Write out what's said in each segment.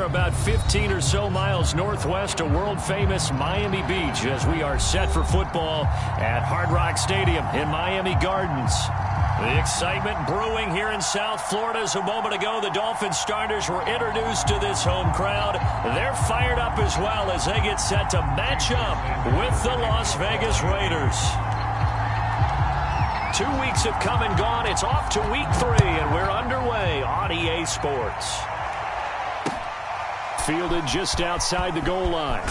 We're about 15 or so miles northwest of world-famous Miami Beach as we are set for football at Hard Rock Stadium in Miami Gardens. The excitement brewing here in South Florida as a moment ago the Dolphins starters were introduced to this home crowd. They're fired up as well as they get set to match up with the Las Vegas Raiders. 2 weeks have come and gone. It's off to week 3, and we're underway on EA Sports. Fielded just outside the goal line.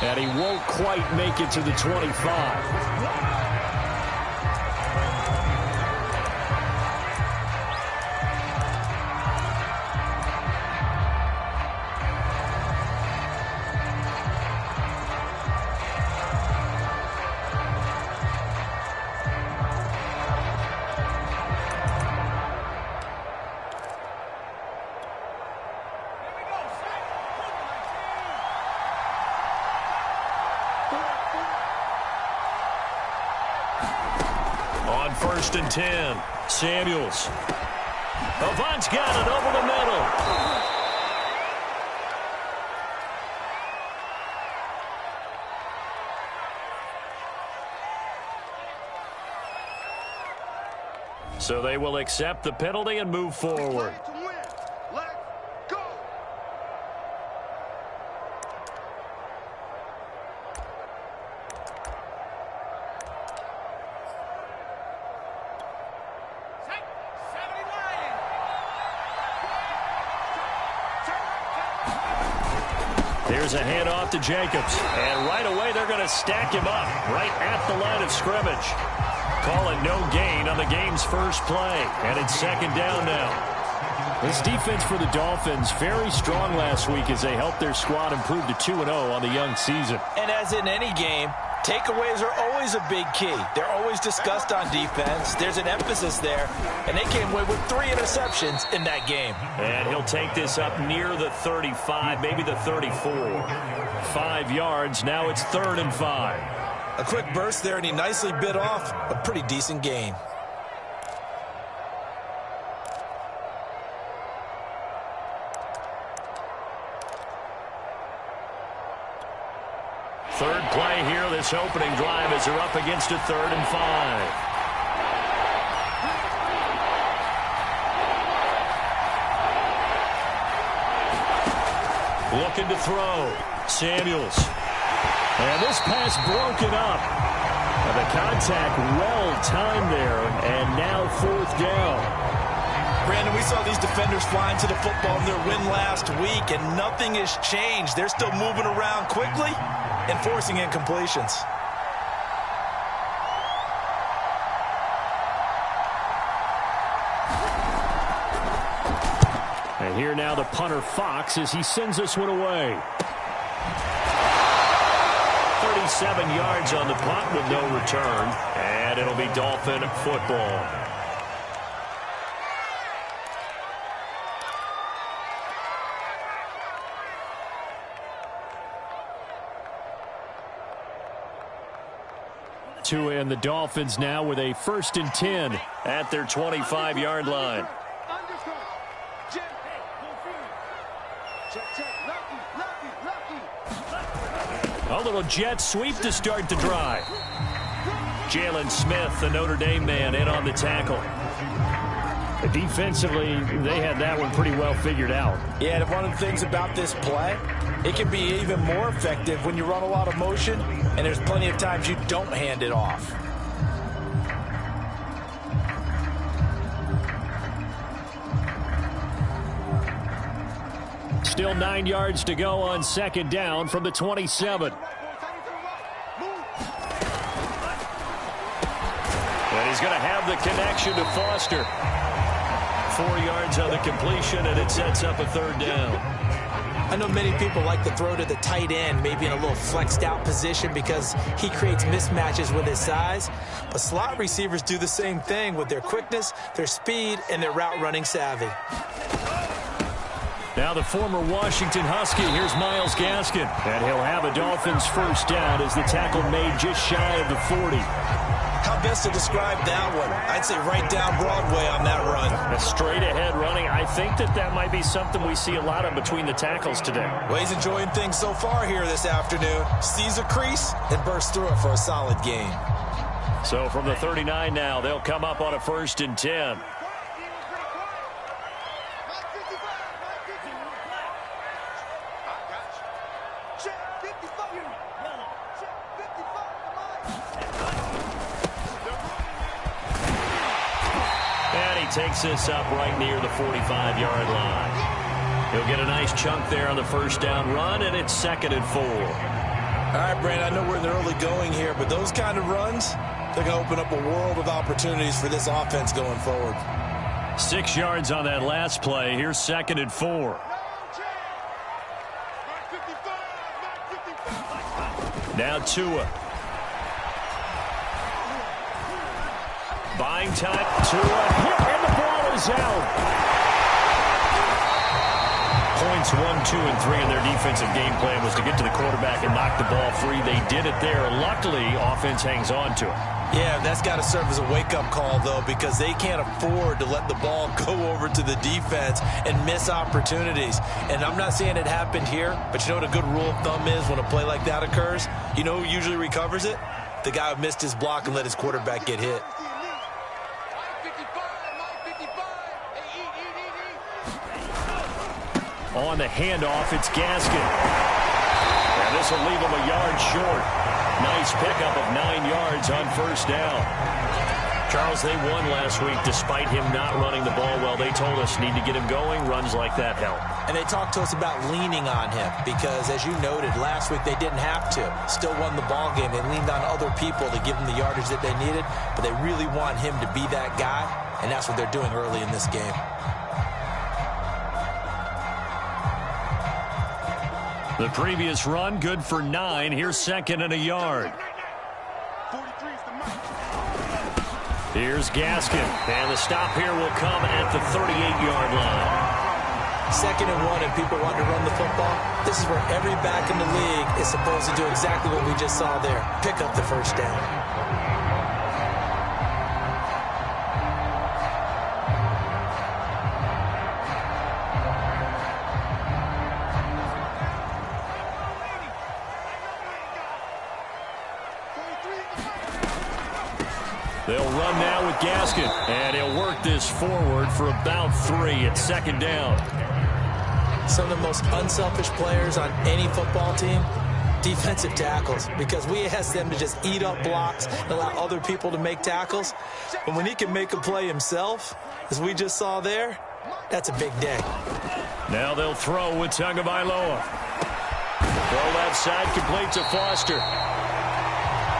And he won't quite make it to the 25. On 1st and 10, Samuels. Avant's got it over the middle. So they will accept the penalty and move forward. Here's a handoff to Jacobs. And right away, they're going to stack him up right at the line of scrimmage. Call it no gain on the game's first play. And it's 2nd down now. This defense for the Dolphins, very strong last week as they helped their squad improve to 2-0 on the young season. And as in any game, takeaways are always a big key. They're always discussed on defense. There's an emphasis there, and they came away with 3 interceptions in that game. And he'll take this up near the 35, maybe the 34. 5 yards, now it's 3rd and 5. A quick burst there, and he nicely bit off a pretty decent gain. Third play here, this opening drive as they're up against a 3rd and 5. Looking to throw. Samuels. And this pass broken up. And the contact well timed there, and now 4th down. Brandon, we saw these defenders flying to the football in their win last week, and nothing has changed. They're still moving around quickly and forcing incompletions. And here now the punter Fox as he sends this one away. 37 yards on the punt with no return. And it'll be Dolphin football. And the Dolphins now with a 1st and 10 at their 25-yard line. A little jet sweep to start the drive. Jalen Smith, the Notre Dame man, in on the tackle. Defensively, they had that one pretty well figured out. Yeah, and one of the things about this play, it can be even more effective when you run a lot of motion, and there's plenty of times you don't hand it off. Still 9 yards to go on 2nd down from the 27. And he's going to have the connection to Foster. 4 yards on the completion, and it sets up a 3rd down. I know many people like to throw to the tight end, maybe in a little flexed out position because he creates mismatches with his size. But slot receivers do the same thing with their quickness, their speed, and their route running savvy. Now the former Washington Husky, here's Myles Gaskin. And he'll have a Dolphins first down as the tackle made just shy of the 40. How best to describe that one? I'd say right down Broadway on that run. A straight ahead running. I think that might be something we see a lot of between the tackles today. Well, he's enjoying things so far here this afternoon. Sees a crease and bursts through it for a solid gain. So from the 39 now, they'll come up on a 1st and 10. Takes this up right near the 45-yard line. He'll get a nice chunk there on the first down run, and it's 2nd and 4. All right, Brandon, I know we're in the early going here, but those kind of runs, they're going to open up a world of opportunities for this offense going forward. 6 yards on that last play. Here's 2nd and 4. Now Tua. Buying time. Tua. And the ball is out. Points 1, 2, and 3 in their defensive game plan was to get to the quarterback and knock the ball free. They did it there. Luckily, offense hangs on to it. Yeah, that's got to serve as a wake-up call, though, because they can't afford to let the ball go over to the defense and miss opportunities. And I'm not saying it happened here, but you know what a good rule of thumb is when a play like that occurs? You know who usually recovers it? The guy who missed his block and let his quarterback get hit. On the handoff, it's Gaskin. And this will leave him a yard short. Nice pickup of 9 yards on first down. Charles, they won last week despite him not running the ball well. They told us need to get him going. Runs like that help. And they talked to us about leaning on him because, as you noted, last week they didn't have to. Still won the ball game. They leaned on other people to give them the yardage that they needed, but they really want him to be that guy, and that's what they're doing early in this game. The previous run, good for 9. Here's 2nd and a yard. Here's Gaskin. And the stop here will come at the 38-yard line. 2nd and 1, and people want to run the football. This is where every back in the league is supposed to do exactly what we just saw there. Pick up the first down. They'll run now with Gaskin, and he'll work this forward for about 3 at 2nd down. Some of the most unselfish players on any football team, defensive tackles, because we ask them to just eat up blocks and allow other people to make tackles. But when he can make a play himself, as we just saw there, that's a big day. Now they'll throw with Tagovailoa. Throw left side, complete to Foster.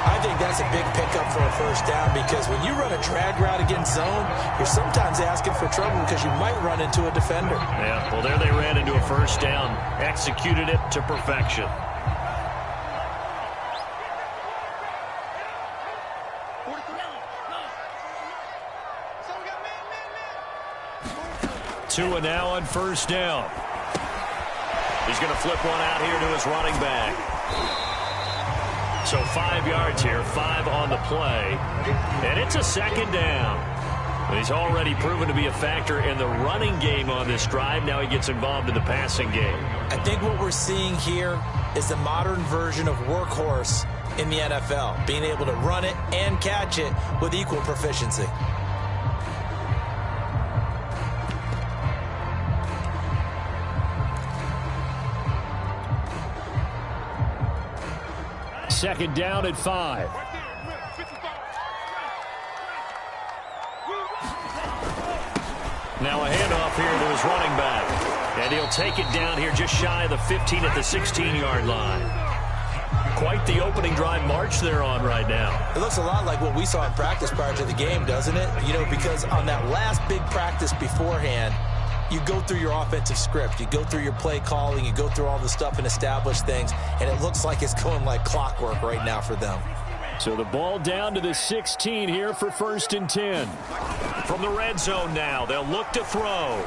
I think that's a big pickup for a first down because when you run a drag route against zone, you're sometimes asking for trouble because you might run into a defender. Yeah, well, there they ran into a first down. Executed it to perfection. Tua now on first down. He's going to flip one out here to his running back. So 5 yards here, 5 on the play. And it's a 2nd down. He's already proven to be a factor in the running game on this drive. Now he gets involved in the passing game. I think what we're seeing here is the modern version of workhorse in the NFL, being able to run it and catch it with equal proficiency. Second down at 5. Now a handoff here to his running back. And he'll take it down here just shy of the 15 at the 16-yard line. Quite the opening drive march they're on right now. It looks a lot like what we saw in practice prior to the game, doesn't it? You know, because on that last big practice beforehand, you go through your offensive script, you go through your play calling, you go through all the stuff and establish things, and it looks like it's going like clockwork right now for them. So the ball down to the 16 here for 1st and 10. From the red zone now, they'll look to throw.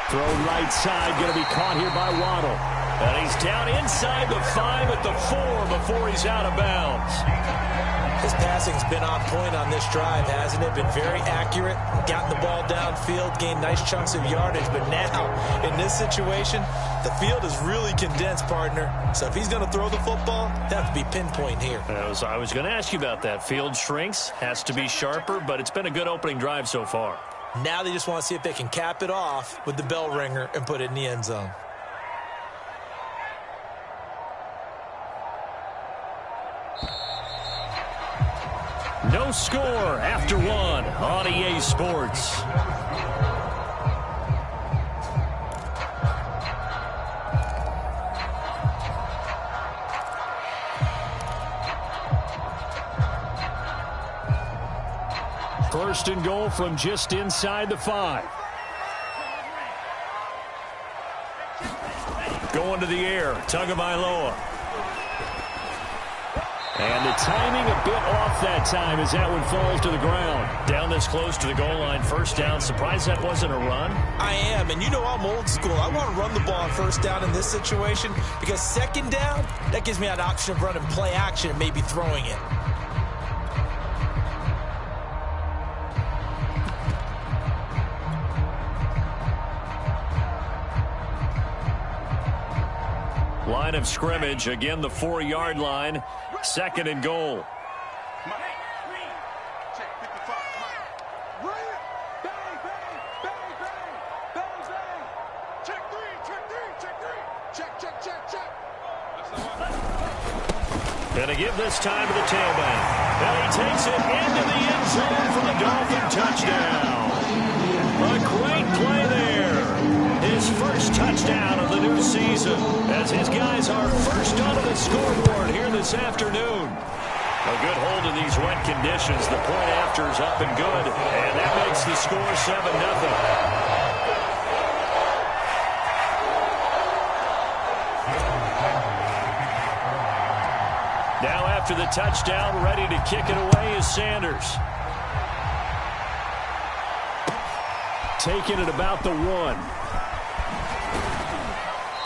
Throw right side, going to be caught here by Waddle. And he's down inside the 5 at the 4 before he's out of bounds. His passing's been on point on this drive, hasn't it? Been very accurate, gotten the ball downfield, gained nice chunks of yardage. But now, in this situation, the field is really condensed, partner. So if he's going to throw the football, that would be pinpoint here. I was going to ask you about that. Field shrinks, has to be sharper, but it's been a good opening drive so far. Now they just want to see if they can cap it off with the bell ringer and put it in the end zone. No score after 1 on EA Sports. First and goal from just inside the 5. Going to the air, Tagovailoa. And the timing a bit off that time as that one falls to the ground. Down this close to the goal line, first down. Surprised that wasn't a run? I am, and you know I'm old school. I want to run the ball on first down in this situation because second down, that gives me an option of running play action and maybe throwing it. Line of scrimmage, again the 4-yard line, second and goal. And a give this time to the tailback. And he takes it into the end zone for the Dolphin touchdown. A great play there. His first touchdown of the new season as his guys are first onto the scoreboard here this afternoon. A good hold in these wet conditions. The point after is up and good, and that makes the score 7-0. Now after the touchdown, ready to kick it away is Sanders. Taking it about the 1.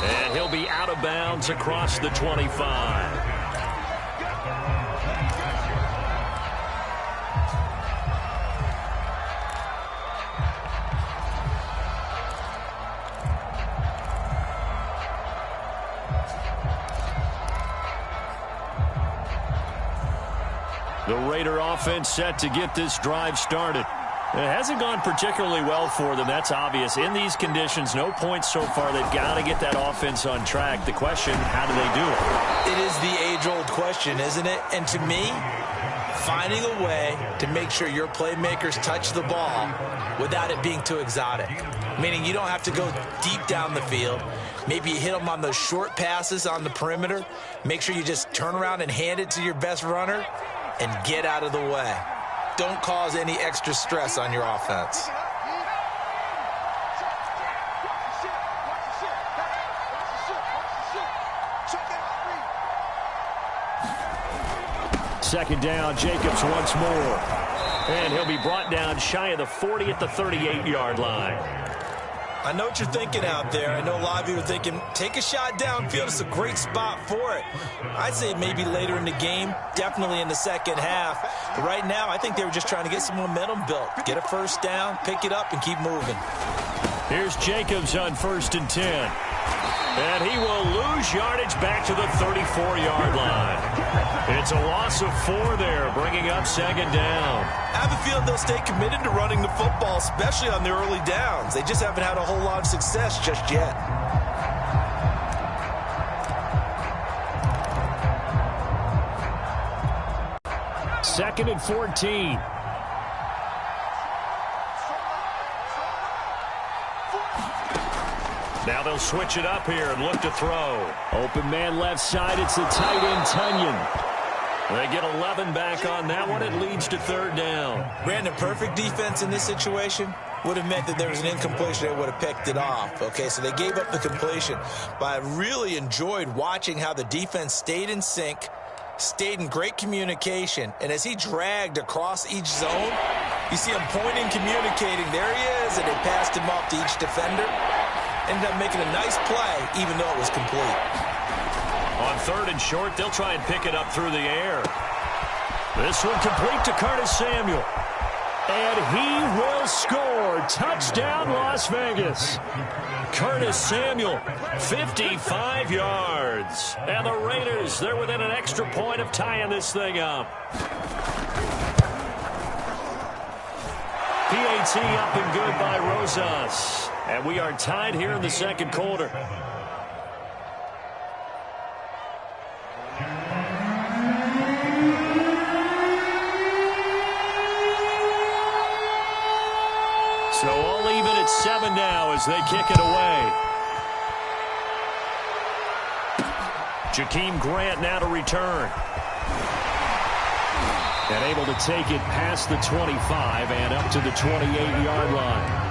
And he'll be out of bounds across the 25. The Raider offense set to get this drive started. It hasn't gone particularly well for them. That's obvious. In these conditions, no points so far. They've got to get that offense on track. The question, how do they do it? It is the age-old question, isn't it? And to me, finding a way to make sure your playmakers touch the ball without it being too exotic. Meaning you don't have to go deep down the field. Maybe you hit them on those short passes on the perimeter. Make sure you just turn around and hand it to your best runner and get out of the way. Don't cause any extra stress on your offense. Second down, Jacobs once more. And he'll be brought down shy of the 40 at the 38-yard line. I know what you're thinking out there. I know a lot of you are thinking, take a shot downfield. It's a great spot for it. I'd say maybe later in the game, definitely in the second half. But right now, I think they were just trying to get some momentum built. Get a first down, pick it up, and keep moving. Here's Jacobs on 1st and 10. And he will lose yardage back to the 34-yard line. It's a loss of 4 there, bringing up second down. I have a feeling they'll stay committed to running the football, especially on the early downs. They just haven't had a whole lot of success just yet. Second and 14. Now they'll switch it up here and look to throw. Open man left side. It's the tight end, Tunyon. They get 11 back on that one. It leads to third down. Brandon, perfect defense in this situation would have meant that there was an incompletion that would have picked it off. Okay, so they gave up the completion. But I really enjoyed watching how the defense stayed in sync, stayed in great communication. And as he dragged across each zone, you see him pointing, communicating. There he is, and they passed him off to each defender. ended up making a nice play, even though it was complete. On 3rd and short, they'll try and pick it up through the air. This one complete to Curtis Samuel. And he will score. Touchdown, Las Vegas. Curtis Samuel, 55 yards. And the Raiders, they're within an extra point of tying this thing up. PAT up and good by Rosas. And we are tied here in the second quarter. So all even at 7 now as they kick it away. Jakeem Grant now to return. And able to take it past the 25 and up to the 28-yard line.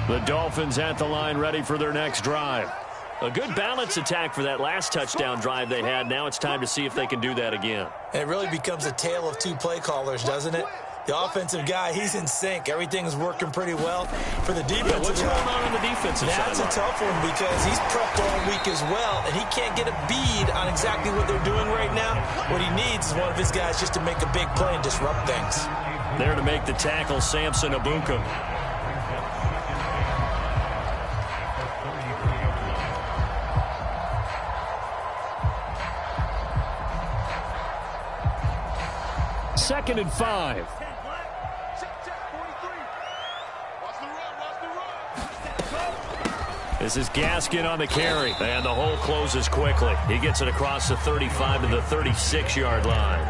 The Dolphins at the line ready for their next drive. A good balance attack for that last touchdown drive they had. Now it's time to see if they can do that again. And it really becomes a tale of two play callers, doesn't it? The offensive guy, he's in sync. Everything's working pretty well. For the defensive what's going on the defensive side? That's a tough one because he's prepped all week as well, and he can't get a bead on exactly what they're doing right now. What he needs is one of his guys just to make a big play and disrupt things. There to make the tackle, Samson Abuka. Second and 5. This is Gaskin on the carry, and the hole closes quickly. He gets it across the 35 to the 36-yard line.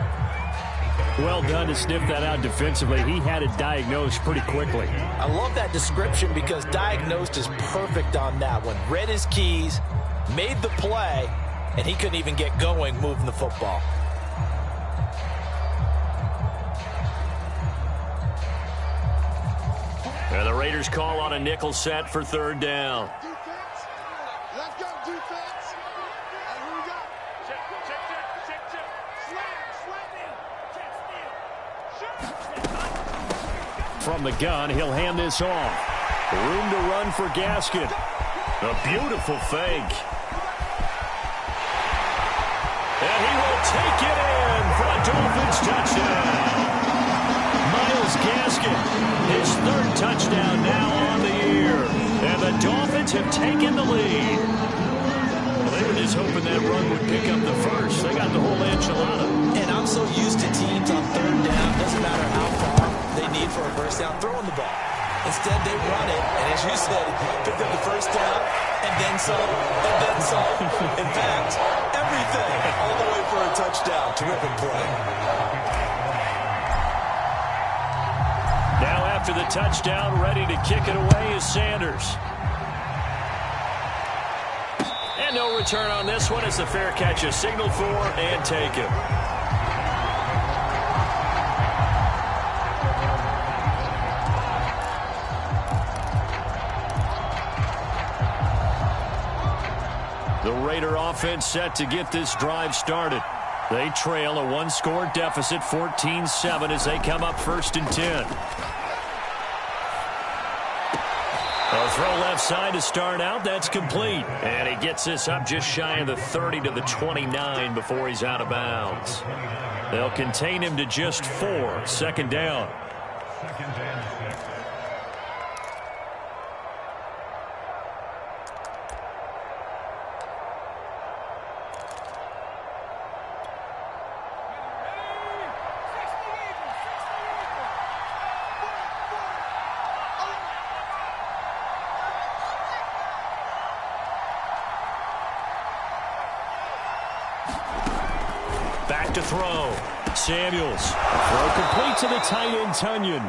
Well done to sniff that out defensively. He had it diagnosed pretty quickly. I love that description because diagnosed is perfect on that one. Read his keys, made the play, and he couldn't even get going moving the football. And the Raiders call on a nickel set for 3rd down. Let's go, defense. And here we go. Check. Slam. From the gun, he'll hand this off. Room to run for Gaskin. A beautiful fake. And he will take it in for a Dolphins touchdown. Myles Gaskin, his 3rd touchdown now on the year. And the Dolphins have taken the lead. Well, they were just hoping that run would pick up the first. They got the whole enchilada. And I'm so used to teams on 3rd down, doesn't matter how far they need for a first down, throwing the ball. Instead, they run it, and as you said, picked up the first down, and then some, and then some. In fact, everything, all the way for a touchdown. Terrific play. Now after the touchdown, ready to kick it away is Sanders. And no return on this one. It's a fair catch, a signal for and taken. The Raider offense set to get this drive started. They trail a 1-score deficit, 14-7, as they come up 1st and 10. A throw left side to start out. That's complete. And he gets this up just shy of the 30 to the 29 before he's out of bounds. They'll contain him to just 4. 2nd down. Back to throw. Samuels. Throw complete to the tight end, Tunyon.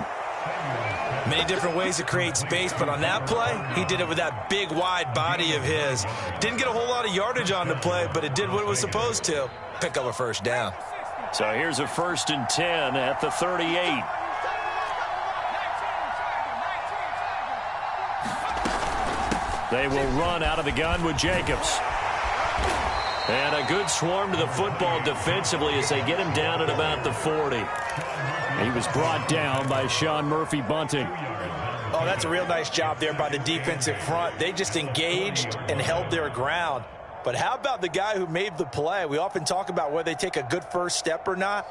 Many different ways to create space, but on that play, he did it with that big, wide body of his. Didn't get a whole lot of yardage on the play, but it did what it was supposed to. Pick up a first down. So here's a 1st and 10 at the 38. They will run out of the gun with Jacobs. And a good swarm to the football defensively as they get him down at about the 40. He was brought down by Sean Murphy-Bunting. Oh, that's a real nice job there by the defensive front. They just engaged and held their ground. But how about the guy who made the play? We often talk about whether they take a good first step or not.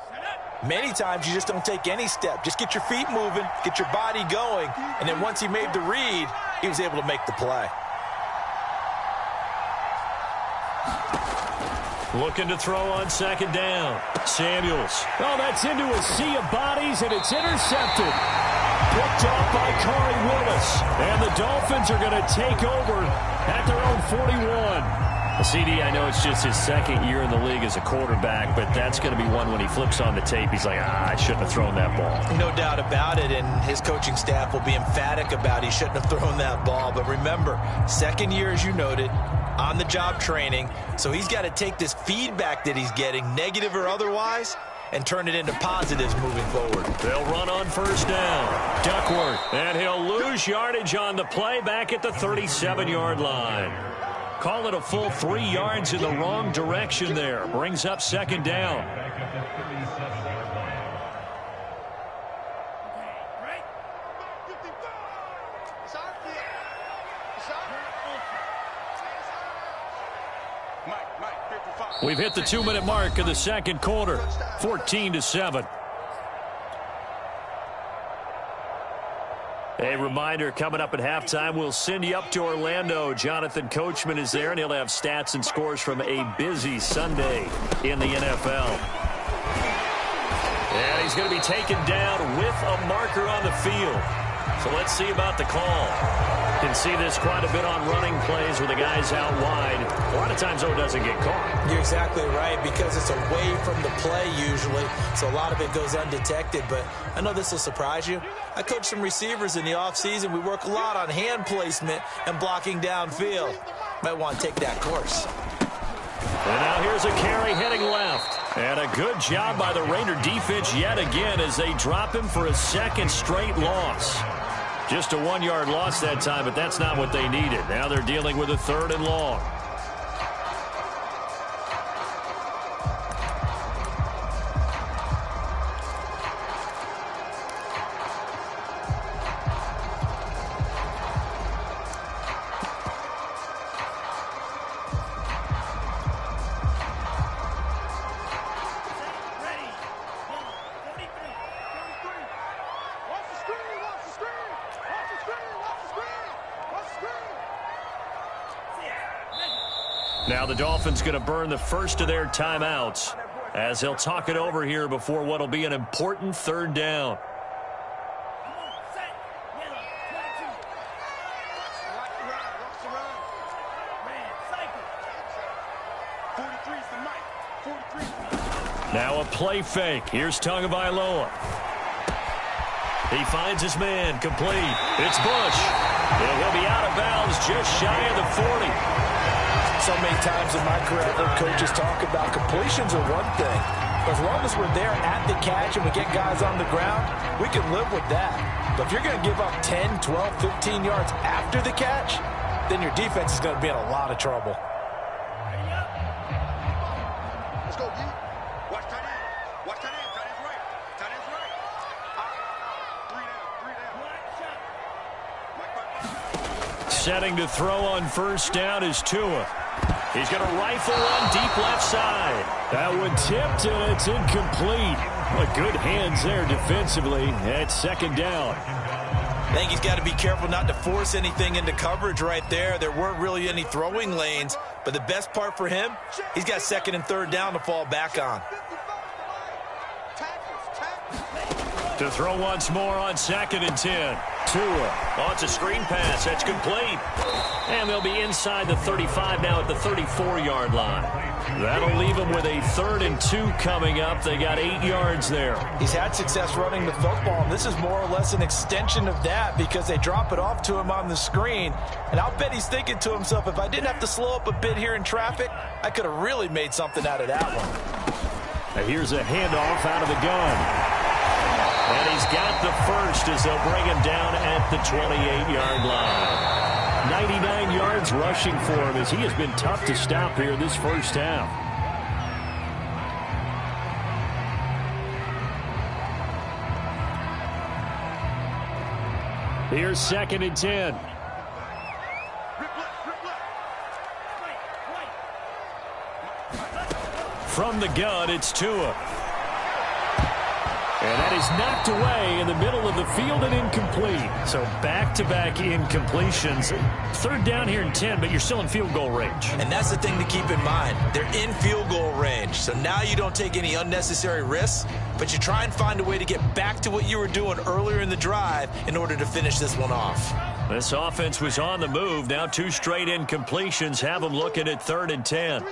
Many times you just don't take any step. Just get your feet moving, get your body going, and then once he made the read, he was able to make the play. Looking to throw on second down. Samuels. Oh, that's into a sea of bodies, and it's intercepted. Picked off by Corey Willis. And the Dolphins are going to take over at their own 41. CD, I know it's just his second year in the league as a quarterback, but that's going to be one when he flips on the tape, he's like, I shouldn't have thrown that ball. No doubt about it, and his coaching staff will be emphatic about he shouldn't have thrown that ball. But remember, second year, as you noted, on-the-job training, so he's got to take this feedback that he's getting, negative or otherwise, and turn it into positives moving forward. They'll run on first down. Duckworth, and he'll lose yardage on the play back at the 37-yard line. Call it a full 3 yards in the wrong direction there. Brings up second down. We've hit the 2-minute mark of the second quarter. 14-7. A reminder, coming up at halftime, we'll send you up to Orlando. Jonathan Coachman is there, and he'll have stats and scores from a busy Sunday in the NFL. And he's going to be taken down with a marker on the field. So let's see about the call. You can see this quite a bit on running plays where the guy's out wide. A lot of times, though, it doesn't get caught. You're exactly right, because it's away from the play usually, so a lot of it goes undetected. But I know this will surprise you. I coach some receivers in the offseason. We work a lot on hand placement and blocking downfield. Might want to take that course. And now here's a carry heading left. And a good job by the Raider defense yet again as they drop him for a second straight loss. Just a 1-yard loss that time, but that's not what they needed. Now they're dealing with a 3rd and long. Now the Dolphins going to burn the first of their timeouts as they'll talk it over here before what will be an important 3rd down. Now a play fake. Here's Tagovailoa. He finds his man, complete. It's Bush. And he'll be out of bounds just shy of the 40. So many times in my career, I've heard coaches talk about completions are one thing. But as long as we're there at the catch and we get guys on the ground, we can live with that. But if you're going to give up 10, 12, 15 yards after the catch, then your defense is going to be in a lot of trouble. Let's go, D. Watch tight end. Watch tight end. Tight end's right. Tight end's right. 3 down. Setting to throw on first down is Tua. He's going to rifle one deep left side. That one tipped, and it's incomplete. But good hands there defensively at second down. I think he's got to be careful not to force anything into coverage right there. There weren't really any throwing lanes. But the best part for him, he's got 2nd and 3rd down to fall back on. To throw once more on 2nd and 10. Tua. Oh, it's a screen pass. That's complete. And they'll be inside the 35 now at the 34-yard line. That'll leave them with a 3rd and 2 coming up. They got 8 yards there. He's had success running the football, and this is more or less an extension of that because they drop it off to him on the screen. And I'll bet he's thinking to himself, if I didn't have to slow up a bit here in traffic, I could have really made something out of that one. Now here's a handoff out of the gun. And he's got the first as they'll bring him down at the 28-yard line. 99 yards rushing for him as he has been tough to stop here this first half. Here's 2nd and 10. From the gun, it's Tua. And that is knocked away in the middle of the field and incomplete. So back-to-back incompletions. 3rd down here and 10, but you're still in field goal range. And that's the thing to keep in mind. They're in field goal range. So now you don't take any unnecessary risks, but you try and find a way to get back to what you were doing earlier in the drive in order to finish this one off. This offense was on the move. Now 2 straight incompletions have them looking at 3rd and 10.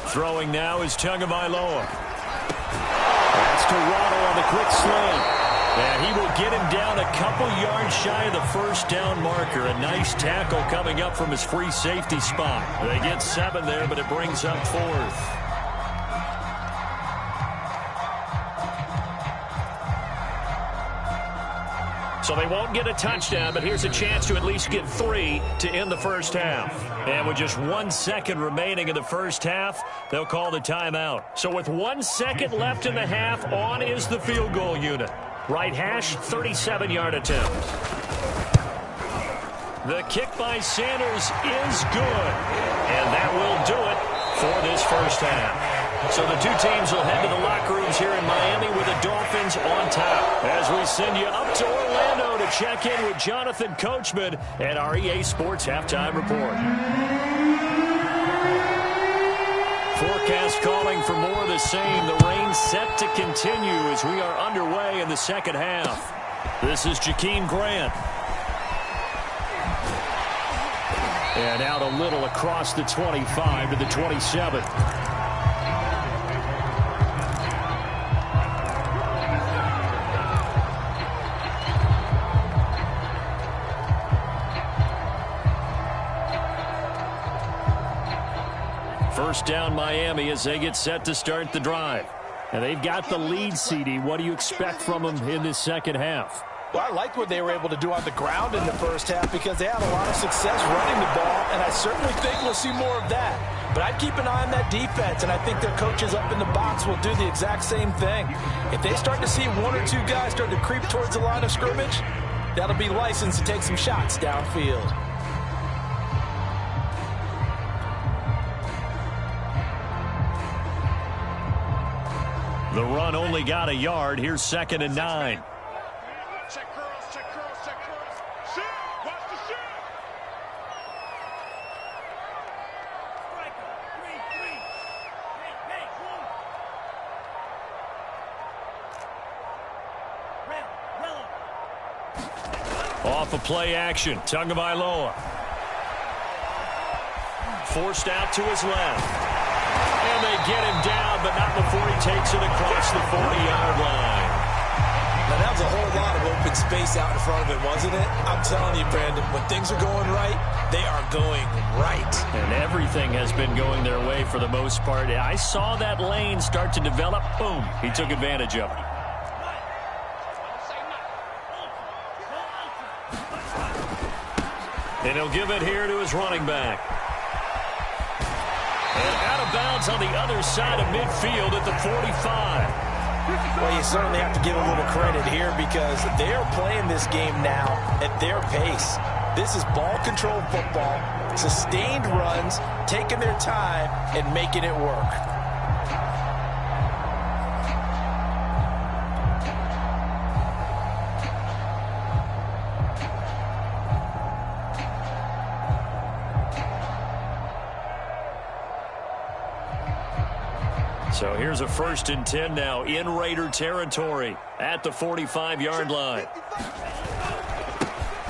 Throwing now is Tagovailoa. That's to Waddle on the quick slant. And he will get him down a couple yards shy of the 1st down marker. A nice tackle coming up from his free safety spot. They get 7 there, but it brings up 4th. So they won't get a touchdown, but here's a chance to at least get 3 to end the first half. And with just 1 second remaining in the first half, they'll call the timeout. So with 1 second left in the half, on is the field goal unit. Right hash, 37-yard attempt. The kick by Sanders is good. And that will do it for this first half. So the 2 teams will head to the locker rooms here in Miami with the Dolphins on top. As we send you up to Orlando to check in with Jonathan Coachman and our EA Sports Halftime Report. Forecast calling for more of the same. The rain set to continue as we are underway in the second half. This is Jakeem Grant. And out a little across the 25 to the 27. First down Miami as they get set to start the drive. And they've got the lead, CD. What do you expect from them in this second half? Well, I liked what they were able to do on the ground in the first half because they had a lot of success running the ball, and I certainly think we'll see more of that. But I'd keep an eye on that defense, and I think their coaches up in the box will do the exact same thing. If they start to see 1 or 2 guys start to creep towards the line of scrimmage, that'll be licensed to take some shots downfield. The run only got a yard. Here's 2nd and 9. Check curls, check curls, check curls. Shoot! Watch the shoot! Off a play action. Tagovailoa. Forced out to his left. And they get him down, but not before he takes it across the 40-yard line. Now, that was a whole lot of open space out in front of him, wasn't it? I'm telling you, Brandon, when things are going right, they are going right. And everything has been going their way for the most part. I saw that lane start to develop. Boom. He took advantage of it. And he'll give it here to his running back. And out of bounds on the other side of midfield at the 45. Well, you certainly have to give a little credit here because they are playing this game now at their pace. This is ball control football, sustained runs, taking their time and making it work. So here's a 1st and 10 now in Raider territory at the 45-yard line.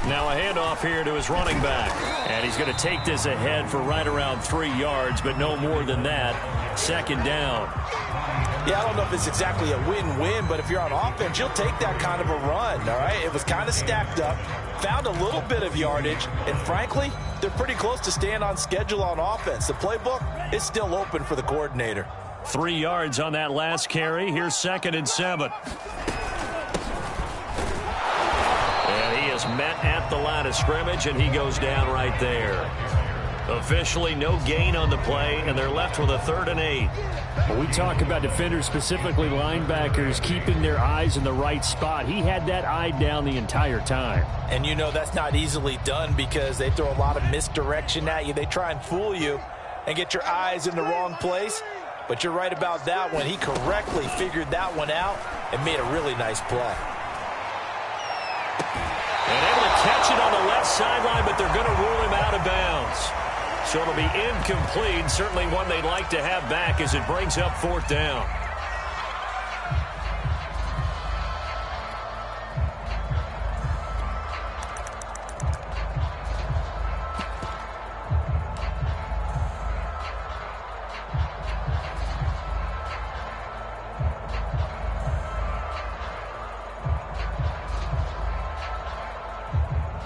Now a handoff here to his running back. And he's going to take this ahead for right around 3 yards, but no more than that. 2nd down. Yeah, I don't know if it's exactly a win-win, but if you're on offense, you'll take that kind of a run, all right? It was kind of stacked up, found a little bit of yardage, and frankly, they're pretty close to staying on schedule on offense. The playbook is still open for the coordinator. 3 yards on that last carry. Here's 2nd and 7. And he is met at the line of scrimmage, and he goes down right there. Officially no gain on the play, and they're left with a 3rd and 8. When we talk about defenders, specifically linebackers, keeping their eyes in the right spot, he had that eye down the entire time. And you know that's not easily done because they throw a lot of misdirection at you. They try and fool you and get your eyes in the wrong place. But you're right about that one. He correctly figured that one out and made a really nice play. And able to catch it on the left sideline, but they're going to rule him out of bounds. So it'll be incomplete. Certainly one they'd like to have back as it brings up 4th down.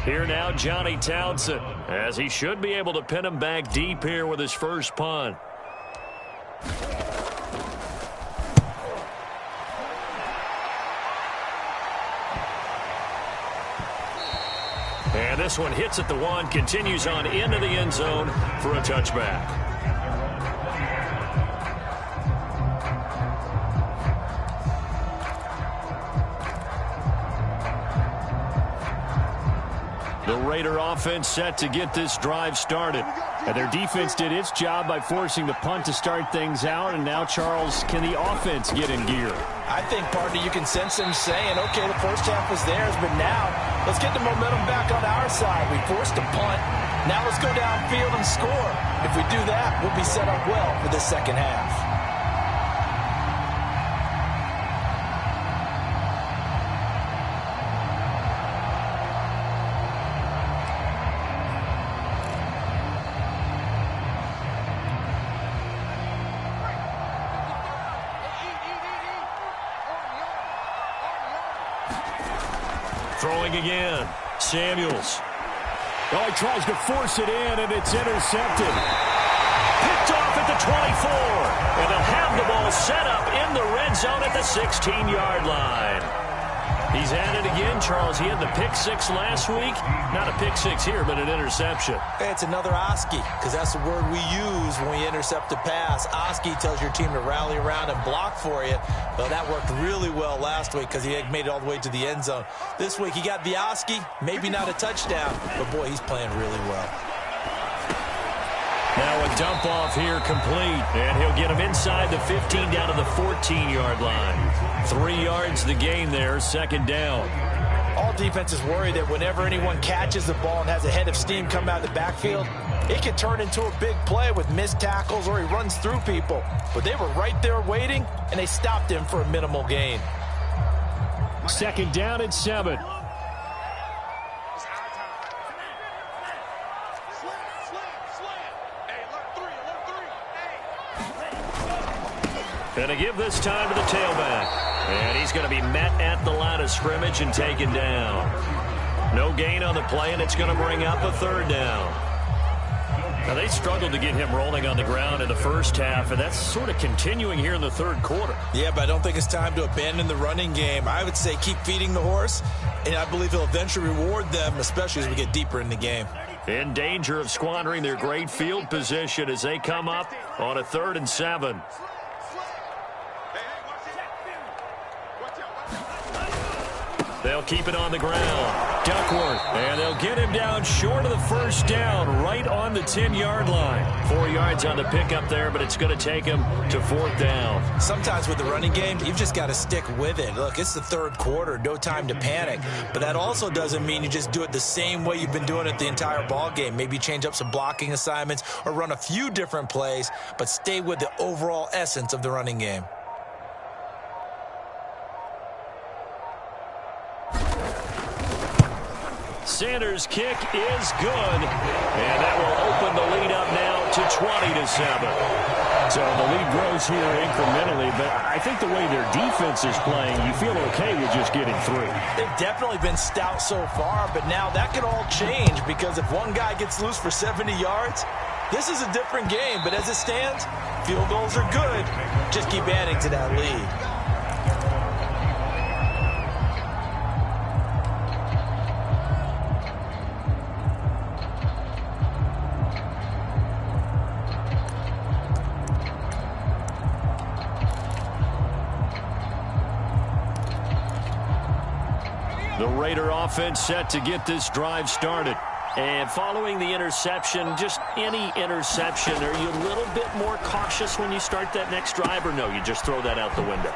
Here now, Johnny Townsend, as he should be able to pin him back deep here with his first punt. And this one hits at the 1, continues on into the end zone for a touchback. The Raider offense set to get this drive started. And their defense did its job by forcing the punt to start things out. And now, Charles, can the offense get in gear? I think, partner, you can sense them saying, okay, the first half was theirs, but now let's get the momentum back on our side. We forced a punt. Now let's go downfield and score. If we do that, we'll be set up well for the second half. Throwing again. Samuels. Oh, he tries to force it in, and it's intercepted. Picked off at the 24. And they'll have the ball set up in the red zone at the 16-yard line. He's at it again, Charles. He had the pick 6 last week. Not a pick 6 here, but an interception. Hey, it's another Oski, because that's the word we use when we intercept a pass. Oski tells your team to rally around and block for you. Well, that worked really well last week because he made it all the way to the end zone. This week, he got the Oski, maybe not a touchdown, but boy, he's playing really well. Now a dump off here complete, and he'll get him inside the 15 down to the 14-yard line. 3 yards the gain there, 2nd down. All defenses worry that whenever anyone catches the ball and has a head of steam come out of the backfield, it can turn into a big play with missed tackles or he runs through people. But they were right there waiting, and they stopped him for a minimal gain. 2nd down and 7. And a give this time to the tailback. And he's going to be met at the line of scrimmage and taken down. No gain on the play, and it's going to bring up a 3rd down. Now, they struggled to get him rolling on the ground in the first half, and that's sort of continuing here in the 3rd quarter. Yeah, but I don't think it's time to abandon the running game. I would say keep feeding the horse, and I believe he'll eventually reward them, especially as we get deeper in the game. In danger of squandering their great field position as they come up on a 3rd and 7. They'll keep it on the ground. Duckworth, and they'll get him down short of the 1st down, right on the 10-yard line. 4 yards on the pickup there, but it's going to take him to 4th down. Sometimes with the running game, you've just got to stick with it. Look, it's the 3rd quarter, no time to panic. But that also doesn't mean you just do it the same way you've been doing it the entire ball game. Maybe change up some blocking assignments or run a few different plays, but stay with the overall essence of the running game. Sanders' kick is good, and that will open the lead up now to 20-7. So the lead grows here incrementally, but I think the way their defense is playing, you feel okay with just getting through. They've definitely been stout so far, but now that could all change because if one guy gets loose for 70 yards, This is a different game, but as it stands, field goals are good. Just keep adding to that lead. The Raider offense set to get this drive started. And following the interception, just any interception, are you a little bit more cautious when you start that next drive, or no, you just throw that out the window?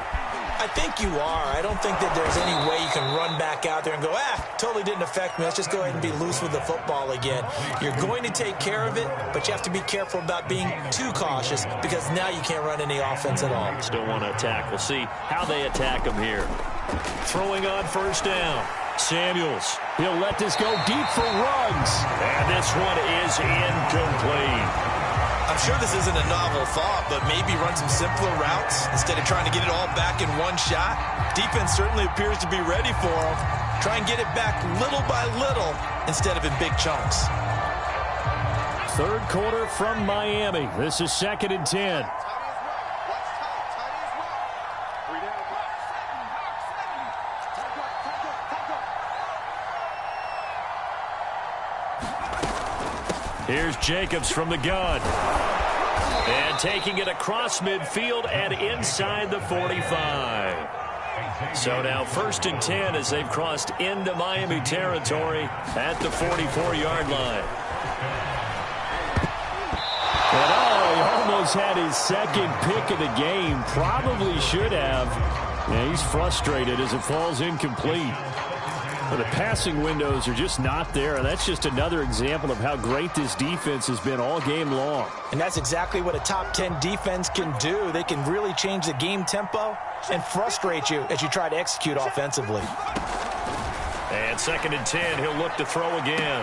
I think you are. I don't think that there's any way you can run back out there and go, totally didn't affect me. Let's just go ahead and be loose with the football again. You're going to take care of it, but you have to be careful about being too cautious because now you can't run any offense at all. Still want to attack. We'll see how they attack them here. Throwing on first down. Samuels. He'll let this go deep for Ruggs. And this one is incomplete. I'm sure this isn't a novel thought, but maybe run some simpler routes instead of trying to get it all back in one shot. Defense certainly appears to be ready for him. Try and get it back little by little instead of in big chunks. Third quarter from Miami. This is 2nd and 10. Here's Jacobs from the gun. And taking it across midfield and inside the 45. So now 1st and 10 as they've crossed into Miami territory at the 44-yard line. And he almost had his second pick of the game. Probably should have. Yeah, he's frustrated as it falls incomplete. Well, the passing windows are just not there, and that's just another example of how great this defense has been all game long. And that's exactly what a top 10 defense can do. They can really change the game tempo and frustrate you as you try to execute offensively. And 2nd and 10, he'll look to throw again.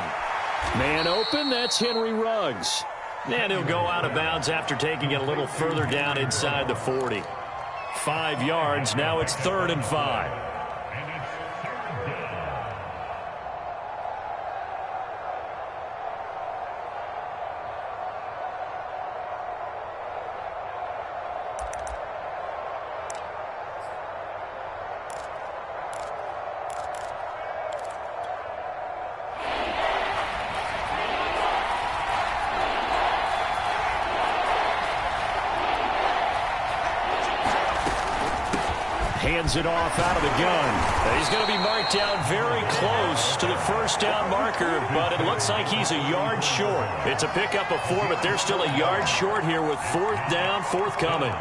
Man open, that's Henry Ruggs. And he'll go out of bounds after taking it a little further down inside the 40. 5 yards, now it's 3rd and 5. Hands it off out of the gun. He's going to be marked down very close to the first down marker, but it looks like he's a yard short. It's a pickup of 4, but they're still a yard short here with 4th down forthcoming.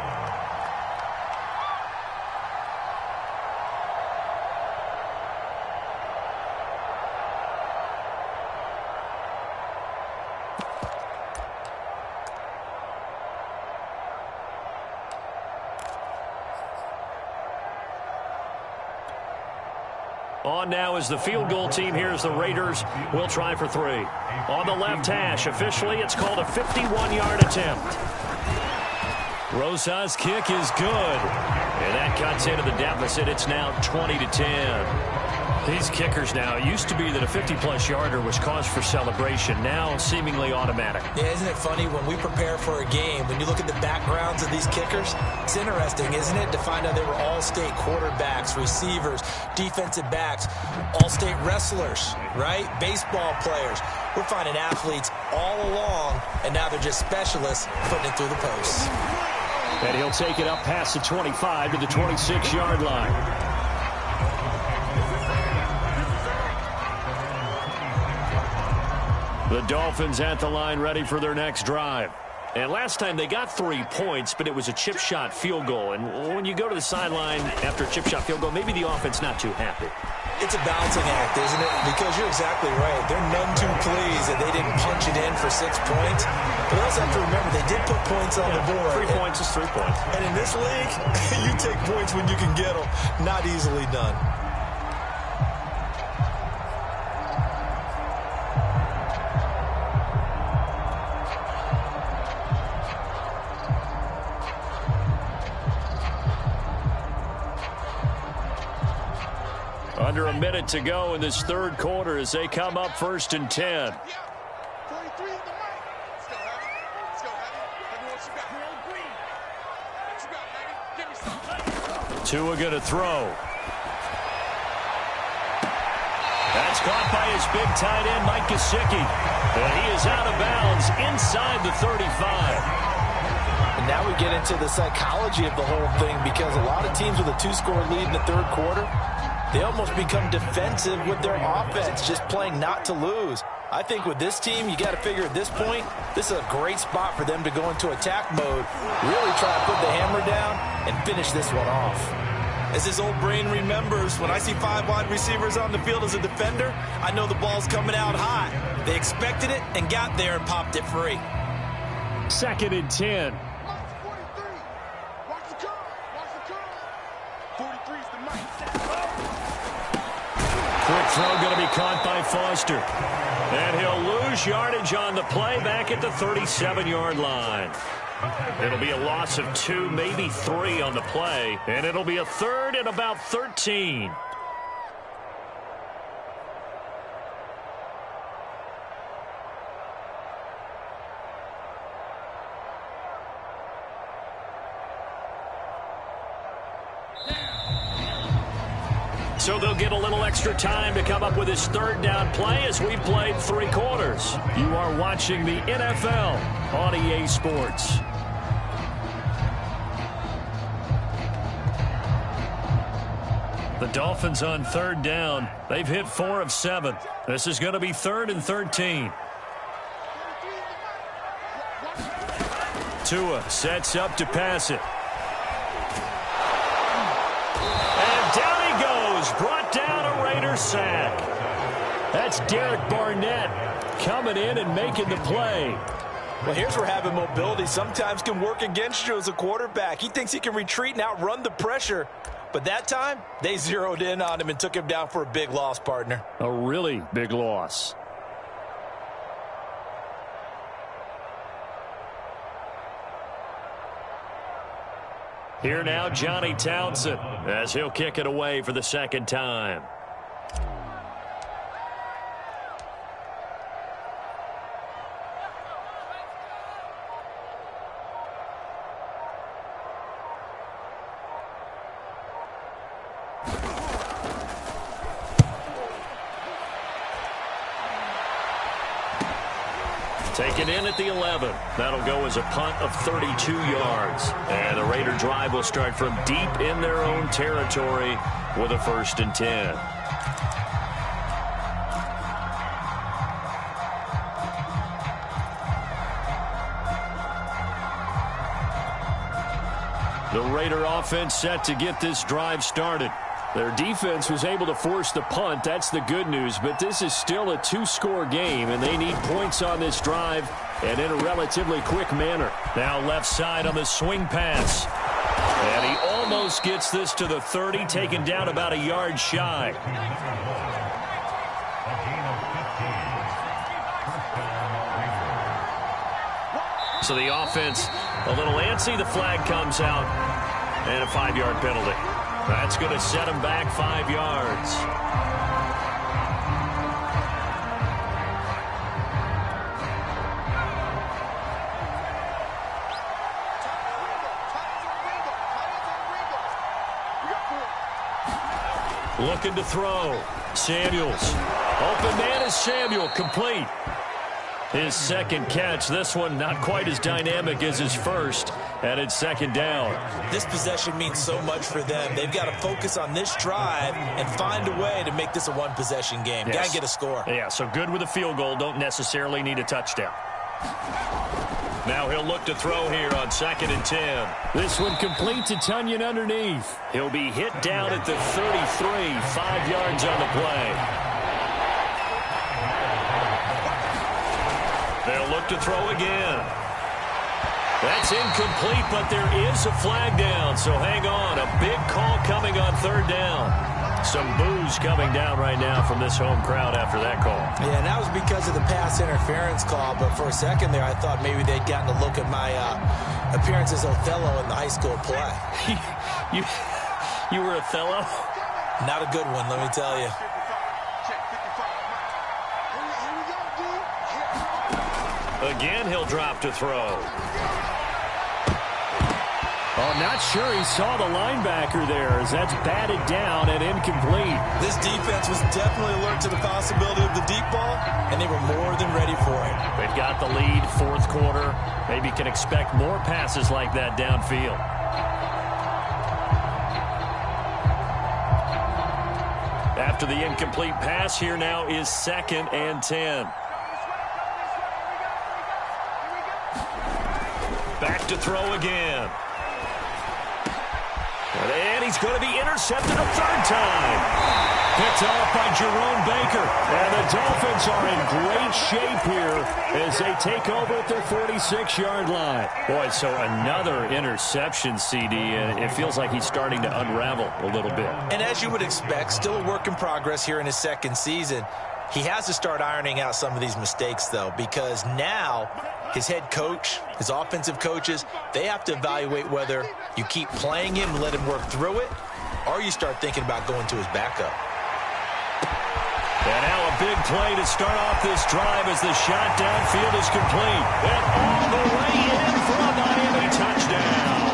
On now is the field goal team here as the Raiders will try for 3. On the left hash, officially it's called a 51-yard attempt. Rosa's kick is good. And that cuts into the deficit. It's now 20-10. These kickers now, it used to be that a 50-plus yarder was cause for celebration. Now seemingly automatic. Yeah, isn't it funny when we prepare for a game, when you look at the backgrounds of these kickers, it's interesting, isn't it, to find out they were all-state quarterbacks, receivers, defensive backs, all-state wrestlers, right? Baseball players. We're finding athletes all along, and now they're just specialists putting it through the posts. And he'll take it up past the 25 to the 26-yard line. The Dolphins at the line ready for their next drive. And last time they got 3 points, but it was a chip shot field goal. And when you go to the sideline after a chip shot field goal, maybe the offense not too happy. It's a balancing act, isn't it? Because you're exactly right. They're none too pleased that they didn't punch it in for 6 points. But they also have to remember they did put points on the board. 3 points is 3 points. And in this league, you take points when you can get them. Not easily done. Under a minute to go in this third quarter as they come up 1st and 10. Tua going to throw. That's caught by his big tight end, Mike Gesicki. And he is out of bounds inside the 35. And now we get into the psychology of the whole thing, because a lot of teams with a 2-score lead in the third quarter, they almost become defensive with their offense, just playing not to lose. I think with this team, you got to figure at this point, this is a great spot for them to go into attack mode, really try to put the hammer down and finish this one off. As his old brain remembers, when I see 5 wide receivers on the field as a defender, I know the ball's coming out high. They expected it and got there and popped it free. 2nd and 10. Watch the curve. Watch the curve. 43's the mic. Quick throw going to be caught by Foster. And he'll lose yardage on the play back at the 37-yard line. It'll be a loss of 2, maybe 3 on the play, and it'll be a 3rd and about 13. So they'll get a little extra time to come up with his 3rd down play as we've played 3 quarters. You are watching the NFL on EA Sports. The Dolphins on 3rd down. They've hit 4 of 7. This is going to be 3rd and 13. Tua sets up to pass it. And down he goes. Brought down a Raider sack. That's Derek Barnett coming in and making the play. Well, here's where having mobility sometimes can work against you as a quarterback. He thinks he can retreat and outrun the pressure. But that time, they zeroed in on him and took him down for a big loss, partner. A really big loss. Here now, Johnny Townsend, as he'll kick it away for the 2nd time. Taken in at the 11. That'll go as a punt of 32 yards. And the Raider drive will start from deep in their own territory with a 1st and 10. The Raider offense set to get this drive started. Their defense was able to force the punt. That's the good news. But this is still a 2-score game, and they need points on this drive and in a relatively quick manner. Now left side on the swing pass. And he almost gets this to the 30, taken down about a yard shy. So the offense a little antsy. The flag comes out, and a 5-yard penalty. That's going to set him back 5 yards. Looking to throw. Samuels. Open man is Samuel. Complete. His 2nd catch. This one not quite as dynamic as his first. And it's 2nd down. This possession means so much for them. They've got to focus on this drive and find a way to make this a 1-possession game. Yes. Got to get a score. Yeah, so good with a field goal. Don't necessarily need a touchdown. Now he'll look to throw here on 2nd and 10. This one complete to Tunyon underneath. He'll be hit down at the 33, 5 yards on the play. They'll look to throw again. That's incomplete, but there is a flag down, so hang on. A big call coming on 3rd down. Some boos coming down right now from this home crowd after that call. Yeah, and that was because of the pass interference call, but for a second there I thought maybe they'd gotten a look at my appearance as Othello in the high school play. You were Othello? Not a good one, let me tell you. Again, he'll drop to throw. Oh, not sure he saw the linebacker there as that's batted down and incomplete. This defense was definitely alert to the possibility of the deep ball, and they were more than ready for it. They've got the lead, fourth quarter. Maybe can expect more passes like that downfield. After the incomplete pass, here now is 2nd and 10. Back to throw again. And he's going to be intercepted a third time. Picked off by Jerome Baker. And the Dolphins are in great shape here as they take over at their 46-yard line. Boy, so another interception, CD, and it feels like he's starting to unravel a little bit. And as you would expect, still a work in progress here in his second season. He has to start ironing out some of these mistakes, though, because now his head coach, his offensive coaches, they have to evaluate whether you keep playing him and let him work through it, or you start thinking about going to his backup. And now a big play to start off this drive as the shot downfield is complete. And all the way in for a Miami touchdown.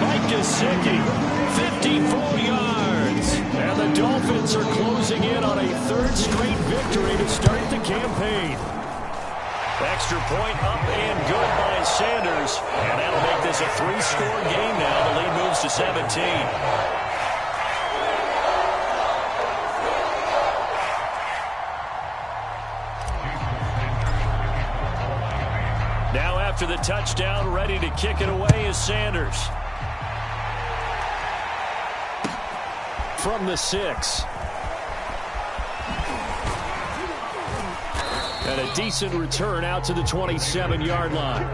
Mike Gesicki, 54 yards. And the Dolphins are closing in on a third straight victory to start the campaign. Extra point up and good by Sanders. And that'll make this a 3-score game now. The lead moves to 17. Now after the touchdown, ready to kick it away is Sanders. From the 6. And a decent return out to the 27-yard line.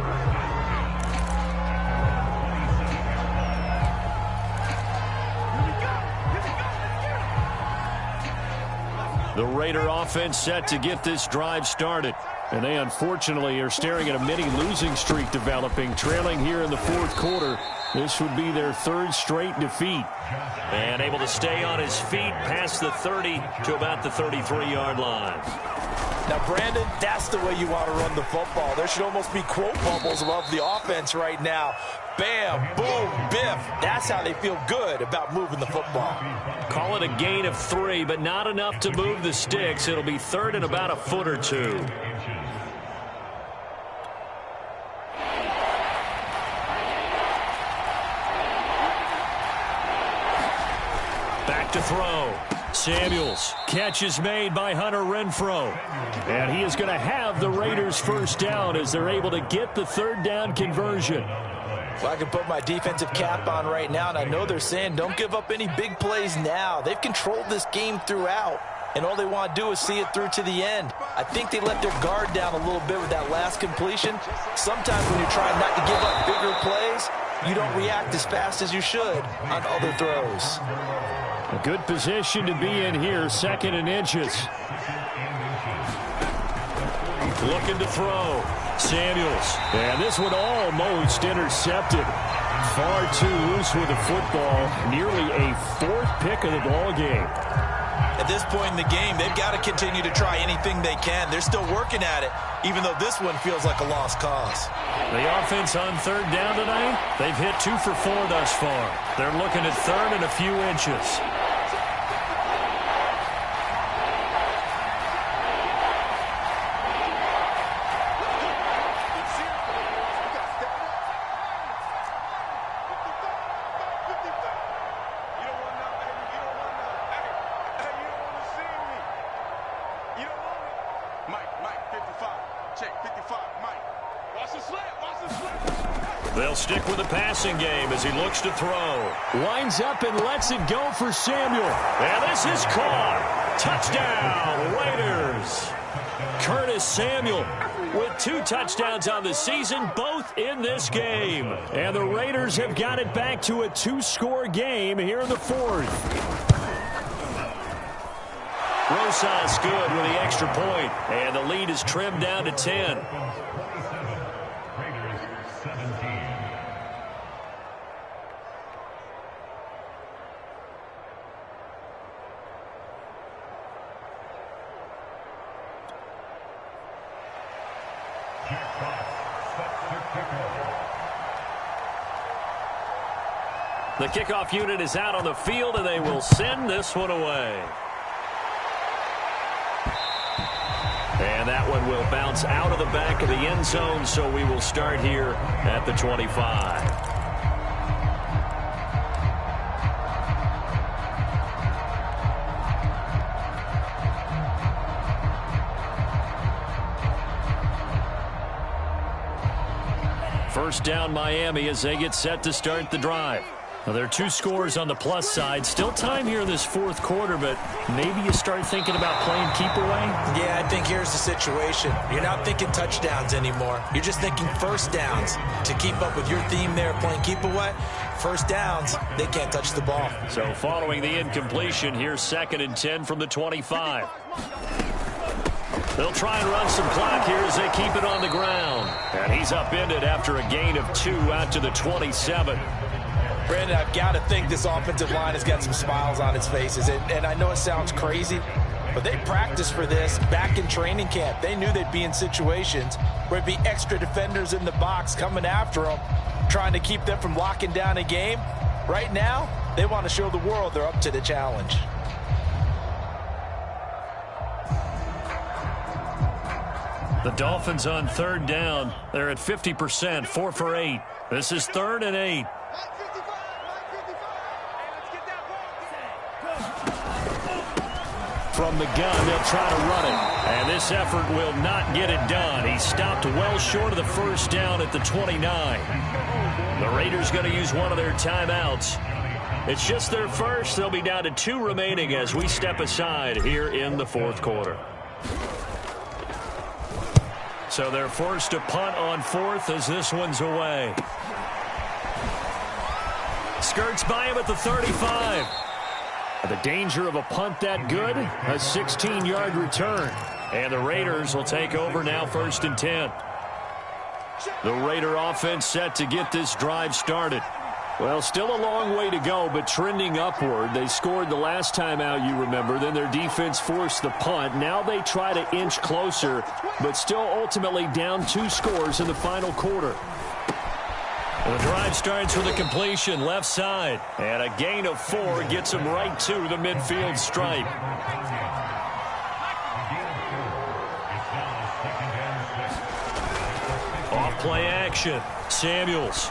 The Raider offense set to get this drive started. And they unfortunately are staring at a mini losing streak developing, trailing here in the fourth quarter. This would be their third straight defeat. And able to stay on his feet past the 30 to about the 33-yard line. Now, Brandon, that's the way you want to run the football. There should almost be quote bubbles above the offense right now. Bam, boom, biff. That's how they feel good about moving the football. Call it a gain of 3, but not enough to move the sticks. It'll be third and about a foot or two. Back to throw. Samuels. Catch is made by Hunter Renfrow. And he is going to have the Raiders first down as they're able to get the third down conversion. Well, I can put my defensive cap on right now, and I know they're saying don't give up any big plays now. They've controlled this game throughout, and all they want to do is see it through to the end. I think they let their guard down a little bit with that last completion. Sometimes when you're trying not to give up bigger plays, you don't react as fast as you should on other throws. A good position to be in here, 2nd and inches. Looking to throw. Samuels. And this one almost intercepted. Far too loose with the football. Nearly a 4th pick of the ball game. At this point in the game, they've got to continue to try anything they can. They're still working at it, even though this one feels like a lost cause. The offense on third down tonight, they've hit 2 for 4 thus far. They're looking at third and a few inches. They'll stick with the passing game as he looks to throw. Winds up and lets it go for Samuel. And this is caught. Touchdown, Raiders. Curtis Samuel with 2 touchdowns on the season, both in this game. And the Raiders have got it back to a 2-score game here in the 4th. Rosas good with the extra point, and the lead is trimmed down to 10. The kickoff unit is out on the field, and they will send this one away. And that one will bounce out of the back of the end zone, so we will start here at the 25. First down, Miami, as they get set to start the drive. Now, there are 2 scores on the plus side. Still time here in this fourth quarter, but maybe you start thinking about playing keep away? Yeah, I think here's the situation. You're not thinking touchdowns anymore. You're just thinking first downs. To keep up with your theme there, playing keep away, first downs, they can't touch the ball. So following the incompletion, here's 2nd and 10 from the 25. They'll try and run some clock here as they keep it on the ground. And he's upended after a gain of 2 out to the 27. Brandon, I've got to think this offensive line has got some smiles on its faces. And I know it sounds crazy, but they practiced for this back in training camp. They knew they'd be in situations where there'd be extra defenders in the box coming after them, trying to keep them from locking down a game. Right now, they want to show the world they're up to the challenge. The Dolphins on 3rd down. They're at 50%, 4 for 8. This is 3rd and 8. From the gun, they'll try to run it. And this effort will not get it done. He stopped well short of the first down at the 29. The Raiders going to use one of their timeouts. It's just their first. They'll be down to 2 remaining as we step aside here in the fourth quarter. So they're forced to punt on 4th as this one's away. Skirts by him at the 35. The danger of a punt that good, a 16-yard return. And the Raiders will take over now, 1st and 10. The Raider offense set to get this drive started. Well, still a long way to go, but trending upward. They scored the last time out, you remember. Then their defense forced the punt. Now they try to inch closer, but still ultimately down 2 scores in the final quarter. The drive starts with a completion left side. And a gain of 4 gets them right to the midfield stripe. Off play action. Samuels.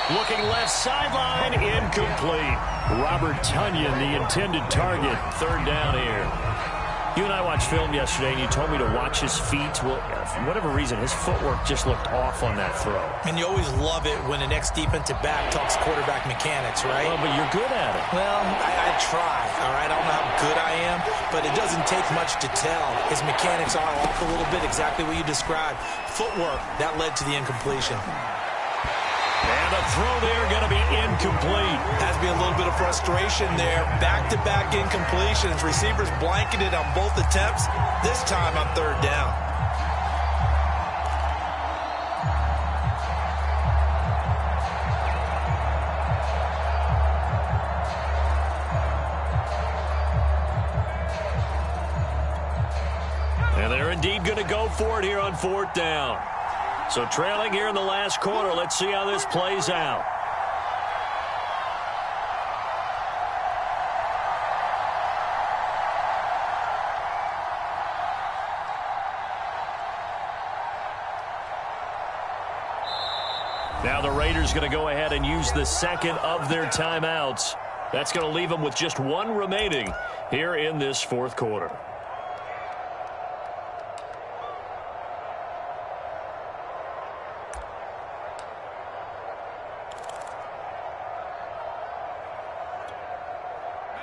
Looking left sideline, incomplete. Robert Tonyan, the intended target. 3rd down here. You and I watched film yesterday, and you told me to watch his feet. Well, for whatever reason, his footwork just looked off on that throw. And you always love it when an ex-defensive back talks quarterback mechanics, right? Well, but you're good at it. Well, I try, all right? I don't know how good I am, but it doesn't take much to tell. His mechanics are off a little bit, exactly what you described. Footwork, that led to the incompletion. And the throw there going to be incomplete. Has to be a little bit of frustration there. Back-to-back incompletions. Receivers blanketed on both attempts. This time on 3rd down. And they're indeed going to go for it here on 4th down. So trailing here in the last quarter. Let's see how this plays out. Now the Raiders going to go ahead and use the 2nd of their timeouts. That's going to leave them with just 1 remaining here in this fourth quarter.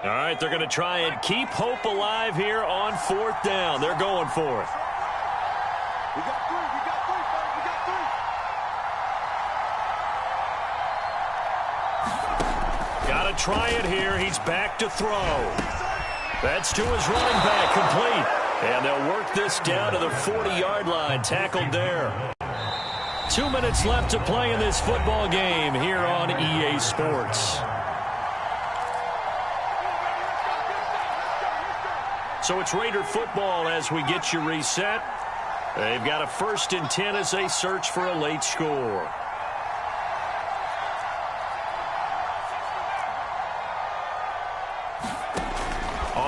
All right, they're going to try and keep hope alive here on 4th down. They're going for it. We got 3, we got 3, buddy, we got 3. Got to try it here. He's back to throw. That's to his running back, complete. And they'll work this down to the 40-yard line, tackled there. 2 minutes left to play in this football game here on EA Sports. So it's Raider football as we get you reset. They've got a 1st and 10 as they search for a late score.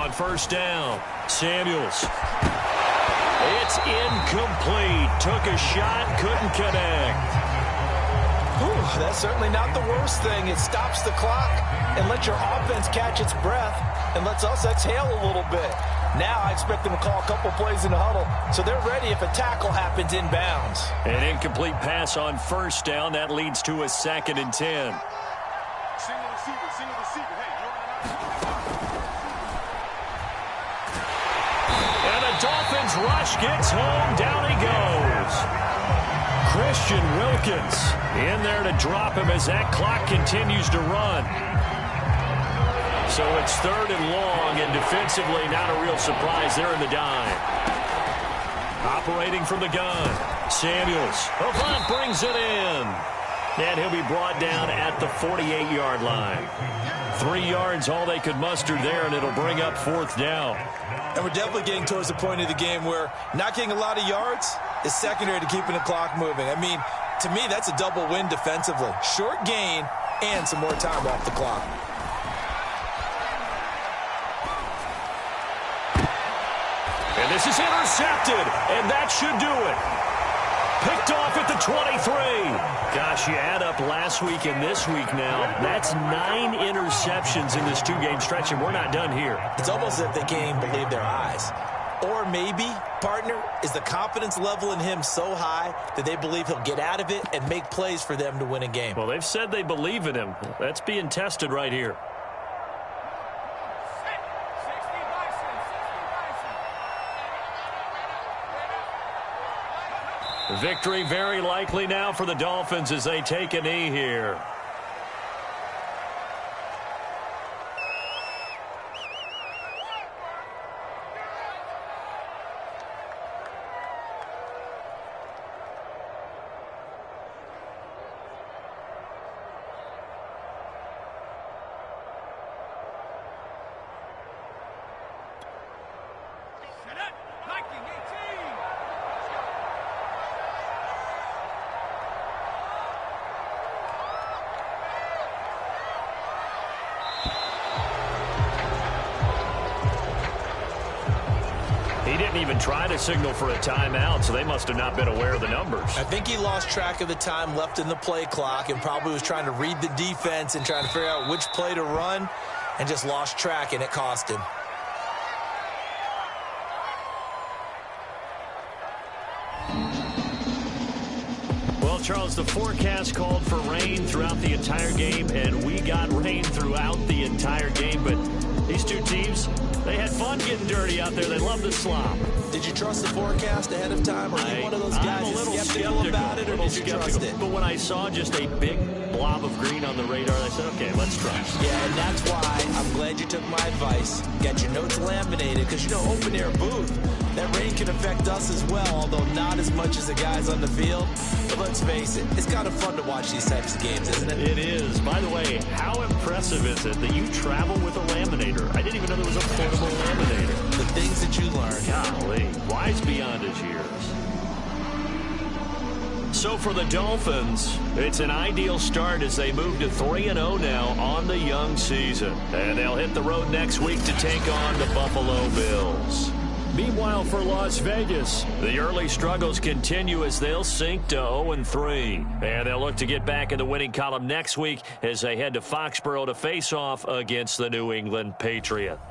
On first down, Samuels. It's incomplete. Took a shot, couldn't connect. Whew, that's certainly not the worst thing. It stops the clock and lets your offense catch its breath and lets us exhale a little bit. Now I expect them to call a couple plays in the huddle, so they're ready if a tackle happens inbounds. An incomplete pass on first down. That leads to a 2nd and 10. Single receiver, single receiver. Hey, you're on And the Dolphins rush gets home. Down he goes. Christian Wilkins in there to drop him as that clock continues to run. So it's 3rd and long, and defensively not a real surprise there in the dime. Operating from the gun, Samuels. Avant brings it in. And he'll be brought down at the 48-yard line. 3 yards, all they could muster there, and it'll bring up 4th down. And we're definitely getting towards the point of the game where not getting a lot of yards is secondary to keeping the clock moving. I mean, to me, that's a double win defensively. Short gain and some more time off the clock. And this is intercepted, and that should do it. Picked off at the 23. Gosh, you add up last week and this week now. That's 9 interceptions in this 2-game stretch, and we're not done here. It's almost as if they can't even believe their eyes. Or maybe, partner, is the confidence level in him so high that they believe he'll get out of it and make plays for them to win a game. Well, they've said they believe in him. That's being tested right here. Victory very likely now for the Dolphins as they take a knee here. He didn't even try to signal for a timeout, so they must have not been aware of the numbers. I think he lost track of the time left in the play clock and probably was trying to read the defense and trying to figure out which play to run and just lost track, and it cost him. Well, Charles, the forecast called for rain throughout the entire game, and we got rain throughout the entire game, but these two teams, they had fun getting dirty out there. They love the slop. Did you trust the forecast ahead of time? Or are you one of those guys I'm a little skeptical about it, or did you trust it? But when I saw just a big blob of green on the radar, I said, okay, let's trust. Yeah, and that's why I'm glad you took my advice. Got your notes laminated, because, you know, open air booth, that rain can affect us as well, although not as much as the guys on the field. But let's face it, it's kind of fun to watch these types of games, isn't it? It is. By the way, how impressive is it that you travel with a laminator? I didn't even know there was a portable laminator. The things that you learn. Golly, wise beyond his years. So for the Dolphins, it's an ideal start as they move to 3-0 now on the young season. And they'll hit the road next week to take on the Buffalo Bills. Meanwhile, for Las Vegas, the early struggles continue as they'll sink to 0-3. And they'll look to get back in the winning column next week as they head to Foxborough to face off against the New England Patriots.